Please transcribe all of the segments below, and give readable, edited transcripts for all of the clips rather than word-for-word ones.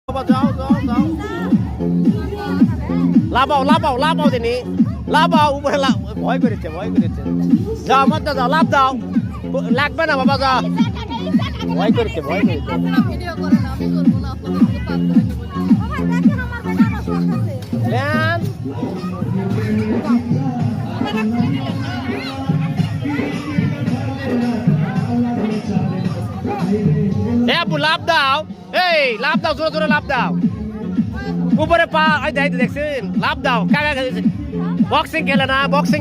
বাবা যাও যাও যাও লাফাও লাফাও লাফাও দিনি লাফাও উপরে ভয় করেছে যাও মধ্যে যাও লাফ দাও লাগবে না বাবা যাও ভয় করেছে ভিডিও করে না আমি করবো না আপনাদের পাস করে নিব বাবা দেখেন আমার বেটা আমার করতেছে ল্যান এ আপু লাফ দাও এই লাফ দাও জোরে জোরে লাফ দাও উপরে পা এই দেখছেন লাফ দাও কাকা বক্সিং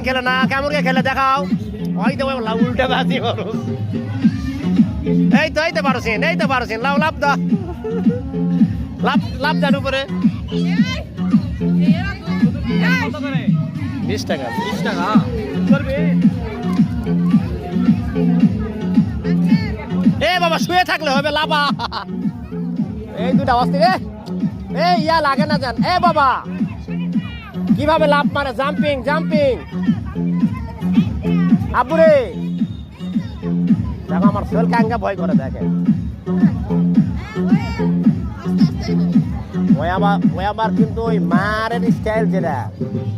খেলে না কেমন খেলে দেখাও ওই তো উল্টা বাজি মানুষ এই তো পারছেন লাভ লাভ দা লাভ দেন উপরে 20 টাকা এ বাবা শুয়ে থাকলে হবে লাভা এই দুটা অস্থির এই ইয়া লাগে না জান এ বাবা কিভাবে লাভ মারে জাম্পিং আবুরে দেখো আমার শরীর কাঙ্গা ভয় করে দেখে ওই আমার কিন্তু ওই মারের স্টাইল যেটা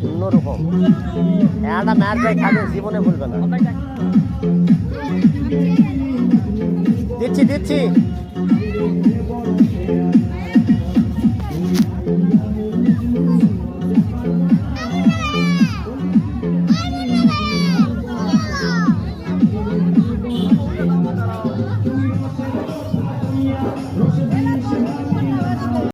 অন্যরকম একটা ম্যাচ যাই খাবে জীবনে ভুলবে না দিচ্ছি